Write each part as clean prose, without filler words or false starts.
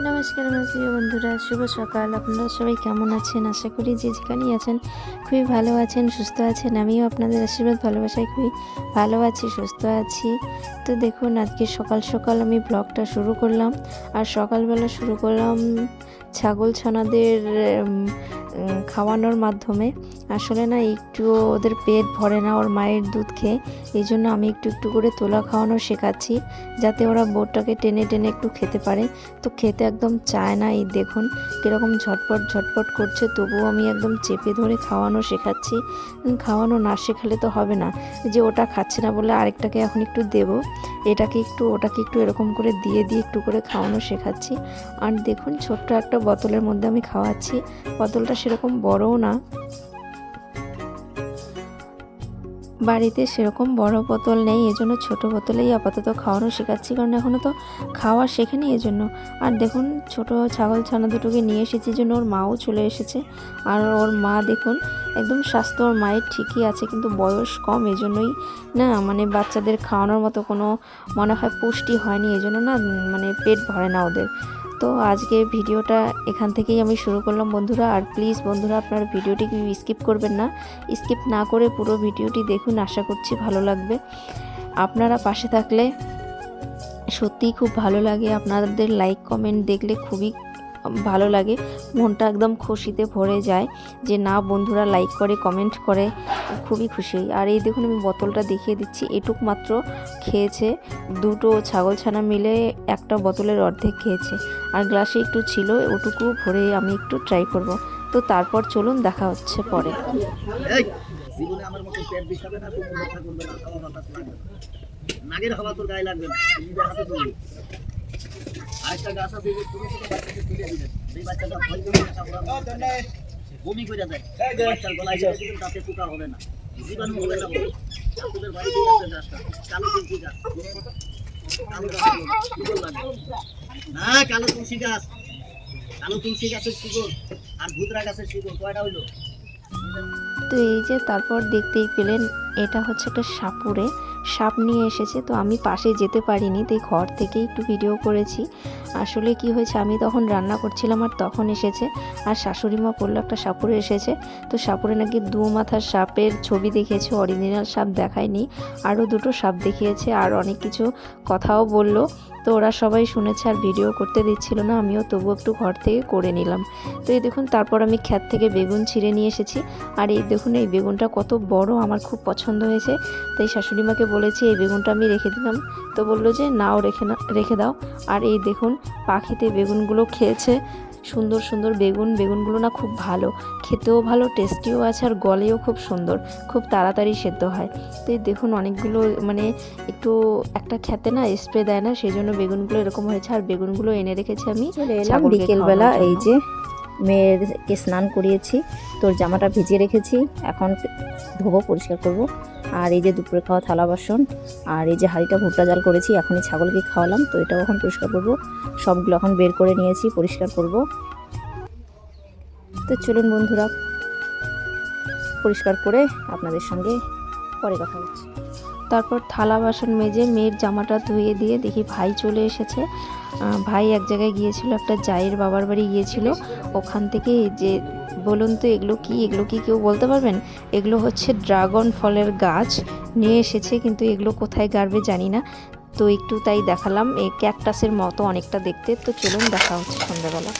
নমস্কার আমার প্রিয় বন্ধুরা, শুভ সকাল। আপনারা সবাই কেমন আছেন? আশা করি যে যেখানেই আছেন খুবই ভালো আছেন, সুস্থ আছেন। আমিও আপনাদের আশীর্বাদ ভালোবাসায় খুবই ভালো আছি, সুস্থ আছি। তো দেখুন, আজকে সকাল সকাল আমি ব্লগটা শুরু করলাম। আর সকালবেলা শুরু করলাম ছাগল ছানাদের খাওয়ানোর মাধ্যমে। আসলে না, একটু ওদের পেট ভরে না ওর মায়ের দুধ খেয়ে, এই জন্য আমি একটু একটু করে তোলা খাওয়ানো শেখাচ্ছি, যাতে ওরা বোটটাকে টেনে টেনে একটু খেতে পারে। তো খেতে একদম চায় না। এই দেখুন কীরকম ঝটপট ঝটপট করছে, তবুও আমি একদম চেপে ধরে খাওয়ানো শেখাচ্ছি। খাওয়ানো না শেখালে তো হবে না, যে ওটা খাচ্ছে না বলে আরেকটাকে এখন একটু দেবো, এটাকে একটু ওটাকে একটু এরকম করে দিয়ে দিয়ে একটু করে খাওয়ানো শেখাচ্ছি। আর দেখুন, ছোট্ট একটা বোতলের মধ্যে আমি খাওয়াচ্ছি। বোতলটা সেরকম বড়ও না, বাড়িতে সেরকম বড় বোতল নেই, এজন্য ছোট বোতলেই আপাতত খাওয়ানো শেখাচ্ছি, কারণ এখনও তো খাওয়া শেখেনি এজন্য। আর দেখুন, ছোট ছাগল ছানা দুটোকে নিয়ে এসেছি, জন্য ওর মাও চলে এসেছে। আর ওর মা দেখুন, একদম স্বাস্থ্য ওর মায়ের ঠিকই আছে, কিন্তু বয়স কম, এজন্যই না মানে বাচ্চাদের খাওয়ানোর মতো কোনো মনে হয় পুষ্টি হয়নি, এজন্য না মানে পেট ভরে না ওদের। তো আজকে ভিডিওটা এখান থেকেই আমি শুরু করলাম বন্ধুরা। আর প্লিজ বন্ধুরা, আপনারা ভিডিওটি স্কিপ করবেন না, স্কিপ না করে পুরো ভিডিওটি দেখুন, আশা করছি ভালো লাগবে। আপনারা পাশে থাকলে সত্যিই খুব ভালো লাগে, আপনাদের লাইক কমেন্ট দেখলে খুবই ভালো লাগে, মনটা একদম খুশিতে ভরে যায় যে না, বন্ধুরা লাইক করে কমেন্ট করে, খুবই খুশি। আর এই দেখুন, আমি বোতলটা দেখিয়ে দিচ্ছি, এটুক মাত্র খেয়েছে, দুটো ছাগল ছানা মিলে একটা বোতলের অর্ধেক খেয়েছে। আর গ্লাসে একটু ছিল, ওটুকু ভরে আমি একটু ট্রাই করব। তো তারপর চলুন, দেখা হচ্ছে পরে। নাগের হওয়া তোর গায়ে লাগবে না, নিজের হাতে ধরবি। আরেকটা গাছ আছে, তুমি শুধু বাচ্চাকে তুলে দিবেন, সেই বাচ্চাটা ভয় করে বমি করে দেয়, বাচ্চার গলায় দিবেন, তাতে পোকা হবে না, জীবাণু হবে না। আপনাদের বাড়িতেই আছে গাছটা, কালো তুলসী গাছ। কালো গাছ না, কালো তুলসী গাছ, কালো তুলসী গাছের শিকড় আর ভূতরা গাছের শিকড় কয়টা হইলো? তো এই যে তারপর দেখতেই পেলেন, এটা হচ্ছে একটা সাপুরে, সাপ নিয়ে এসেছে। তো আমি পাশে যেতে পারিনি, তাই ঘর থেকেই একটু ভিডিও করেছি। আসলে কি হয়েছে, আমি তখন রান্না করছিলাম আর তখন এসেছে, আর শাশুড়ি মা বললো একটা সাপুরে এসেছে। তো সাপুরে নাকি দু মাথার সাপের ছবি দেখিয়েছে, অরিজিনাল সাপ দেখায়নি, আরও দুটো সাপ দেখিয়েছে, আর অনেক কিছু কথাও বললো। তো ওরা সবাই শুনেছে, আর ভিডিও করতে দিচ্ছিল না, আমিও তবু একটু ঘর থেকে করে নিলাম। তো এই দেখুন, তারপর আমি ক্ষেত থেকে বেগুন ছিঁড়ে নিয়ে এসেছি। আর এই দেখুন, এই বেগুনটা কত বড়, আমার খুব পছন্দ হয়েছে, তাই শাশুড়ি মাকে বলেছি এই বেগুনটা আমি রেখে দিলাম। তো বললো যে নাও, রেখে দাও। আর এই দেখুন, পাখিতে বেগুনগুলো খেয়েছে, সুন্দর সুন্দর বেগুনগুলো না খুব ভালো, খেতেও ভালো, টেস্টিও আছে, আর গলেও খুব সুন্দর, খুব তাড়াতাড়ি সেদ্ধ হয়। তো এই দেখুন, অনেকগুলো মানে একটু একটা খেতে না স্প্রে দেয় না, সেই জন্য বেগুনগুলো এরকম হয়েছে। আর বেগুনগুলো এনে রেখেছি আমি চলে এলাম বিকেলবেলা। এই যে মেয়েকে স্নান করিয়েছি, তোর জামাটা ভিজিয়ে রেখেছি, এখন ধোবো, পরিষ্কার করব। আর এই যে দুপুরে খাওয়া থালা বাসন, আর এই যে হাঁড়িটা ভুট্টা জাল করেছি, এখনই ছাগলকে খাওয়ালাম, তো এটাও এখন পরিষ্কার করব। সবগুলো এখন বের করে নিয়েছি, পরিষ্কার করব। তো চলুন বন্ধুরা, পরিষ্কার করে আপনাদের সঙ্গে পরে কথা হচ্ছে। তারপর থালা বাসন মেজে মেয়ের জামাটা ধুয়ে দিয়ে দেখি ভাই চলে এসেছে। ভাই এক জায়গায় গিয়েছিল, একটা জায়ের বাবার বাড়ি গিয়েছিল, ওখান থেকে যে বলুন তো এগুলো কি কেউ বলতে পারবেন? এগুলো হচ্ছে ড্রাগন ফলের গাছ নিয়ে এসেছে, কিন্তু এগুলো কোথায় গাড়বে জানি না। তো একটু তাই দেখালাম, এই ক্যাকটাসের মতো অনেকটা দেখতে। তো চলুন, দেখা হচ্ছে সন্ধ্যাবেলা।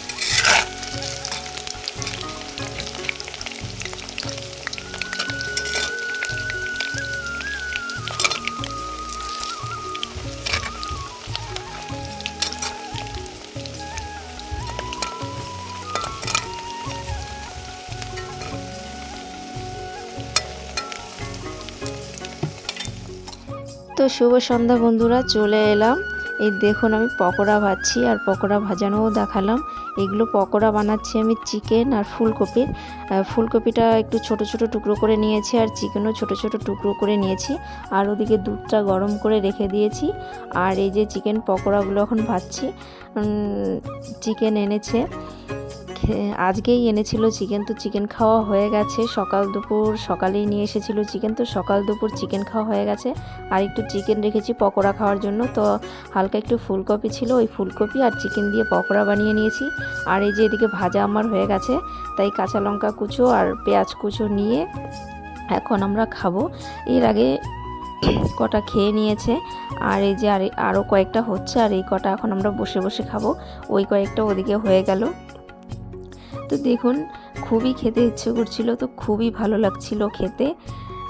তো শুভ সন্ধ্যা বন্ধুরা, চলে এলাম। এই দেখুন, আমি পকোড়া ভাজছি, আর পকোড়া ভাজানোও দেখালাম। এগুলো পকোড়া বানাচ্ছি আমি চিকেন আর ফুলকপির। ফুলকপিটা একটু ছোট ছোট টুকরো করে নিয়েছি, আর চিকেনও ছোট ছোট টুকরো করে নিয়েছি। আর ওদিকে দুধটা গরম করে রেখে দিয়েছি। আর এই যে চিকেন পকোড়াগুলো এখন ভাজছি। চিকেন এনেছে, আজকেই এনেছিল চিকেন, তো চিকেন খাওয়া হয়ে গেছে। সকাল দুপুর সকালেই নিয়ে এসেছিল চিকেন, তো সকাল দুপুর চিকেন খাওয়া হয়ে গেছে। আর একটু চিকেন রেখেছি পকোড়া খাওয়ার জন্য, তো হালকা একটু ফুলকপি ছিল, ওই ফুলকপি আর চিকেন দিয়ে পকোড়া বানিয়ে নিয়েছি। আর এই যে এদিকে ভাজা আমার হয়ে গেছে, তাই কাঁচা লঙ্কা কুচো আর পেঁয়াজ কুচো নিয়ে এখন আমরা খাবো। এর আগে কটা খেয়ে নিয়েছে, আর এই যে আরও কয়েকটা হচ্ছে, আর এই কটা এখন আমরা বসে বসে খাবো। ওই কয়েকটা ওদিকে হয়ে গেল। তো দেখুন খুবই খেতে ইচ্ছে করছিল, তো খুবই ভালো লাগছিল খেতে,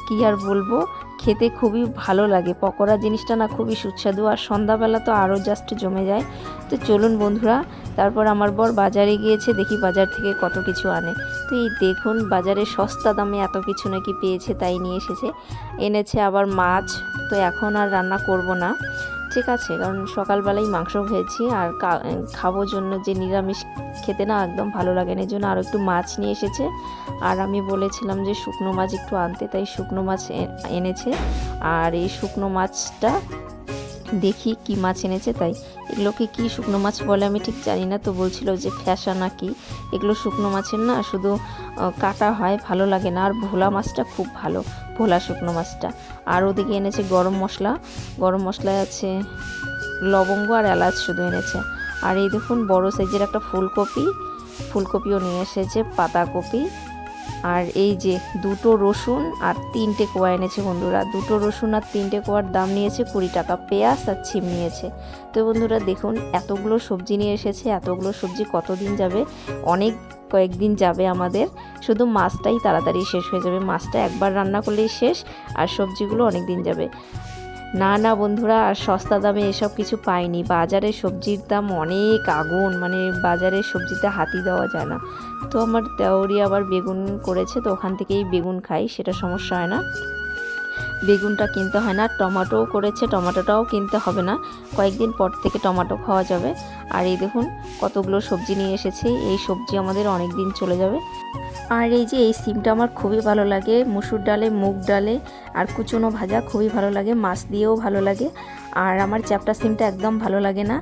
কি আর বলবো, খেতে খুবই ভালো লাগে। পকোড়া জিনিসটা না খুবই সুস্বাদু, আর সন্ধ্যাবেলা তো আরও জাস্ট জমে যায়। তো চলুন বন্ধুরা, তারপর আমার বর বাজারে গিয়েছে, দেখি বাজার থেকে কত কিছু আনে। তো এই দেখুন বাজারে সস্তা দামে এত কিছু নাকি পেয়েছে, তাই নিয়ে এসেছে। এনেছে আবার মাছ, তো এখন আর রান্না করব না, ঠিক আছে, কারণ সকালবেলাই মাংস খেয়েছি, আর খাবো জন্য যে নিরামিষ খেতে না একদম ভালো লাগে না, এই জন্য আরও একটু মাছ নিয়ে এসেছে। আর আমি বলেছিলাম যে শুকনো মাছ একটু আনতে, তাই শুকনো মাছ এনেছে। আর এই শুকনো মাছটা দেখি কি মাছ এনেছে, তাই এগুলোকে কি শুকনো মাছ বলে আমি ঠিক জানি না, তো বলছিল যে ফ্যাসা নাকি, এগুলো শুকনো মাছের না শুধু কাটা হয়, ভালো লাগে না। আর ভোলা মাছটা খুব ভালো, ভোলা শুকনো মাছটা। আর ওদিকে এনেছে গরম মশলা, গরম মশলায় আছে লবঙ্গ আর এলাচ শুধু এনেছে। আর এই দেখুন বড় সাইজের একটা ফুলকপিও নিয়ে এসেছে, পাতাকপি। আর এই যে দুটো রসুন আর 3টে কোয়া এনেছে বন্ধুরা, দুটো রসুন আর 3টে কোয়ার দাম নিয়েছে 20 টাকা। পেঁয়াজ আর ছিম নিয়েছে। তো বন্ধুরা দেখুন এতগুলো সবজি নিয়ে এসেছে, এতগুলো সবজি কতদিন যাবে, অনেক কয়েকদিন যাবে আমাদের। শুধু মাছটাই তাড়াতাড়ি শেষ হয়ে যাবে, মাছটা একবার রান্না করলেই শেষ, আর সবজিগুলো অনেক দিন যাবে। না না বন্ধুরা, আর সস্তা দামে এসব কিছু পাইনি। বাজারে সবজির দাম অনেক আগুন, মানে বাজারের সবজিতে হাতই দেওয়া যায় না। তো আমার দেওরি আবার বেগুন করেছে, তো ওখান থেকেই বেগুন খাই, সেটা সমস্যা হয় না, বেগুনটা কিনতে হয় না। টমেটোও করেছে, টমেটোটাও কিনতে হবে না, কয়েকদিন পর থেকে টমেটো খাওয়া যাবে। আর এই দেখুন কতগুলো সবজি নিয়ে এসেছে, এই সবজি আমাদের অনেক দিন চলে যাবে। আর এই যে এই সিমটা আমার খুবই ভালো লাগে, মুসুর ডালে মুগ ডালে আর কুচনো ভাজা খুবই ভালো লাগে, মাছ দিয়েও ভালো লাগে। আর আমার চ্যাপটা সিমটা একদম ভালো লাগে না।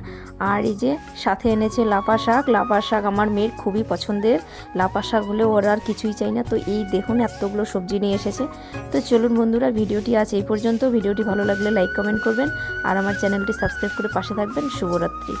আর এই যে সাথে এনেছে লাফা শাক, লাফা শাক আমার মেয়ের খুবই পছন্দের, লাফা শাক হলে ওরা আর কিছুই চাই না। তো এই দেখুন এতগুলো সবজি নিয়ে এসেছে। তো চলুন বন্ধুরা, ভিডিওটি আজ এই পর্যন্ত। ভিডিওটি ভালো লাগলে লাইক কমেন্ট করবেন, আর আমার চ্যানেলটি সাবস্ক্রাইব করে পাশে থাকবেন। শুভরাত্রি।